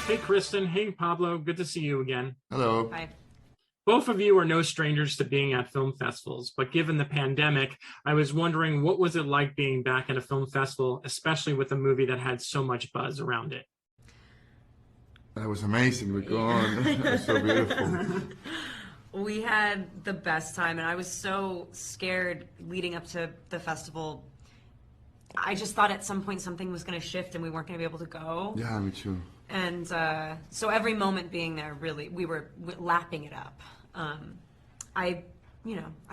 Hey, Kristen. Hey, Pablo. Good to see you again. Hello. Hi. Both of you are no strangers to being at film festivals, but given the pandemic, I was wondering what was it like being back at a film festival, especially with a movie that had so much buzz around it? That was amazing. We go on. It was so beautiful. We had the best time, and I was so scared leading up to the festival. I just thought at some point something was going to shift and we weren't going to be able to go. Yeah, me too. And so every moment being there, really, we were lapping it up. I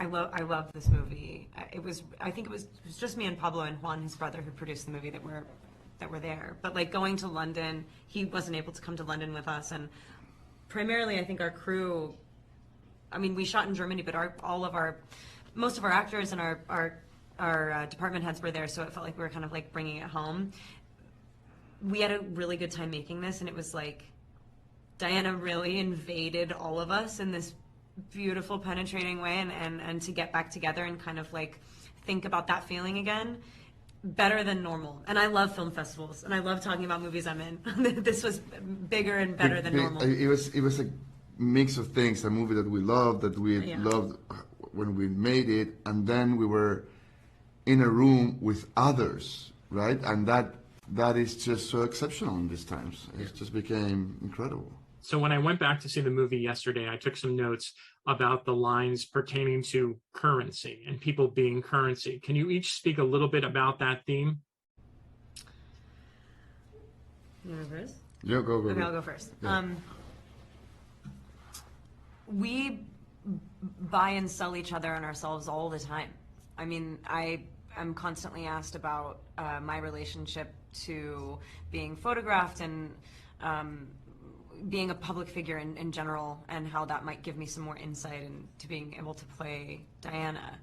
love this movie. I think it was just me and Pablo and Juan, his brother, who produced the movie that were there. But like going to London, he wasn't able to come to London with us, and primarily I think our crew. I mean, we shot in Germany, but most of our actors and our department heads were there, so it felt like we were kind of like bringing it home. We had a really good time making this, and it was like Diana really invaded all of us in this beautiful, penetrating way, and to get back together and kind of like think about that feeling again, better than normal. And I love film festivals, and I love talking about movies I'm in. This was bigger and better than normal. It was a mix of things, a movie that we loved, loved when we made it, and then we were in a room with others, right? And that is just so exceptional in these times. It just became incredible. So when I went back to see the movie yesterday, I took some notes about the lines pertaining to currency and people being currency. Can you each speak a little bit about that theme? You want to go first? Yeah, go. Okay, I'll go first. Yeah. We buy and sell each other and ourselves all the time. I mean, I am constantly asked about my relationship to being photographed and being a public figure in general, and how that might give me some more insight into being able to play Diana.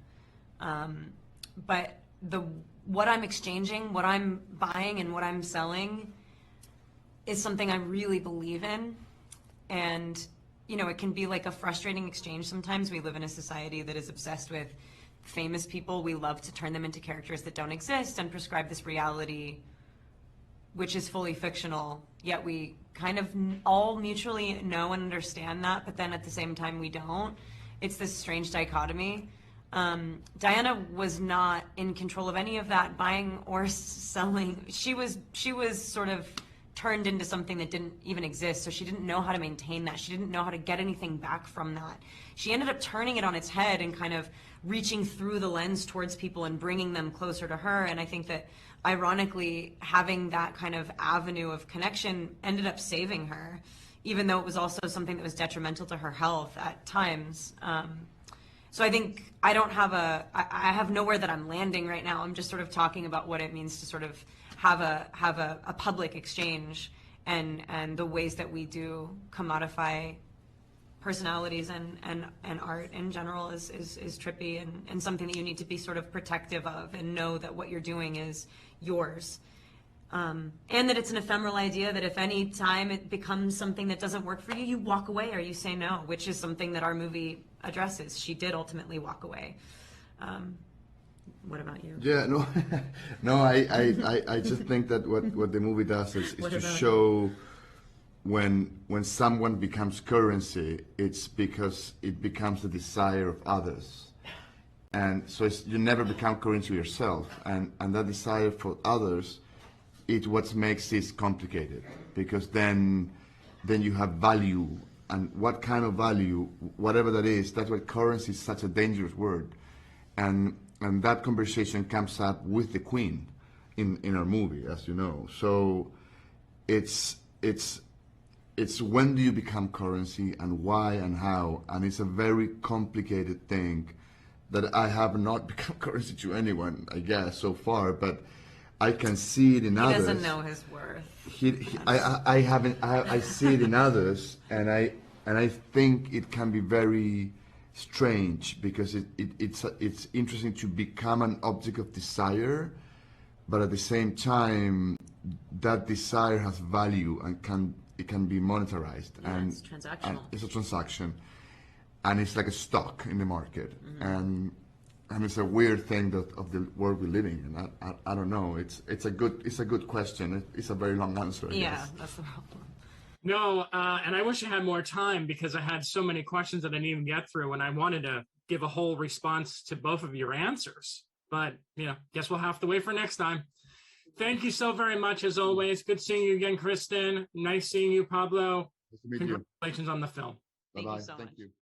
But what I'm exchanging, what I'm buying, and what I'm selling is something I really believe in. And you know, it can be like a frustrating exchange sometimes. We live in a society that is obsessed with famous people. We love to turn them into characters that don't exist and prescribe this reality which is fully fictional, yet we kind of all mutually know and understand that, but then at the same time we don't. It's this strange dichotomy. Diana was not in control of any of that buying or selling. She was sort of turned into something that didn't even exist, so she didn't know how to maintain that. She didn't know how to get anything back from that. She ended up turning it on its head and kind of reaching through the lens towards people and bringing them closer to her. And I think that ironically, having that kind of avenue of connection ended up saving her, even though it was also something that was detrimental to her health at times. So I think I have nowhere that I'm landing right now. I'm just sort of talking about what it means to sort of have a public exchange, and the ways that we do commodify personalities and art in general is trippy and something that you need to be sort of protective of and know that what you're doing is yours. And that it's an ephemeral idea that if any time it becomes something that doesn't work for you, you walk away or you say no, which is something that our movie addresses. She did ultimately walk away. What about you? Yeah, no, I just think that what the movie does is to show when someone becomes currency, it's because it becomes the desire of others. And so you never become currency yourself. And that desire for others is what makes this complicated. Because then you have value. And what kind of value, whatever that is, that's why currency is such a dangerous word. And that conversation comes up with the Queen in our movie, as you know. So it's when do you become currency and why and how, and it's a very complicated thing that I have not become currency to anyone, I guess, so far, but I can see it in others. He doesn't know his worth. I see it in others, and I think it can be very strange because it's interesting to become an object of desire, but at the same time, that desire has value and it can be monetarized. Yeah, and it's transactional. And it's a transaction, and it's like a stock in the market. Mm-hmm. And it's a weird thing of the world we're living in. I don't know. It's a good question. It's a very long answer. I guess. That's the problem. No, and I wish I had more time because I had so many questions that I didn't even get through, and I wanted to give a whole response to both of your answers. But, guess we'll have to wait for next time. Thank you so very much, as always. Good seeing you again, Kristen. Nice seeing you, Pablo. Nice to meet you. Congratulations on the film. Bye-bye. Thank you so much. Thank you.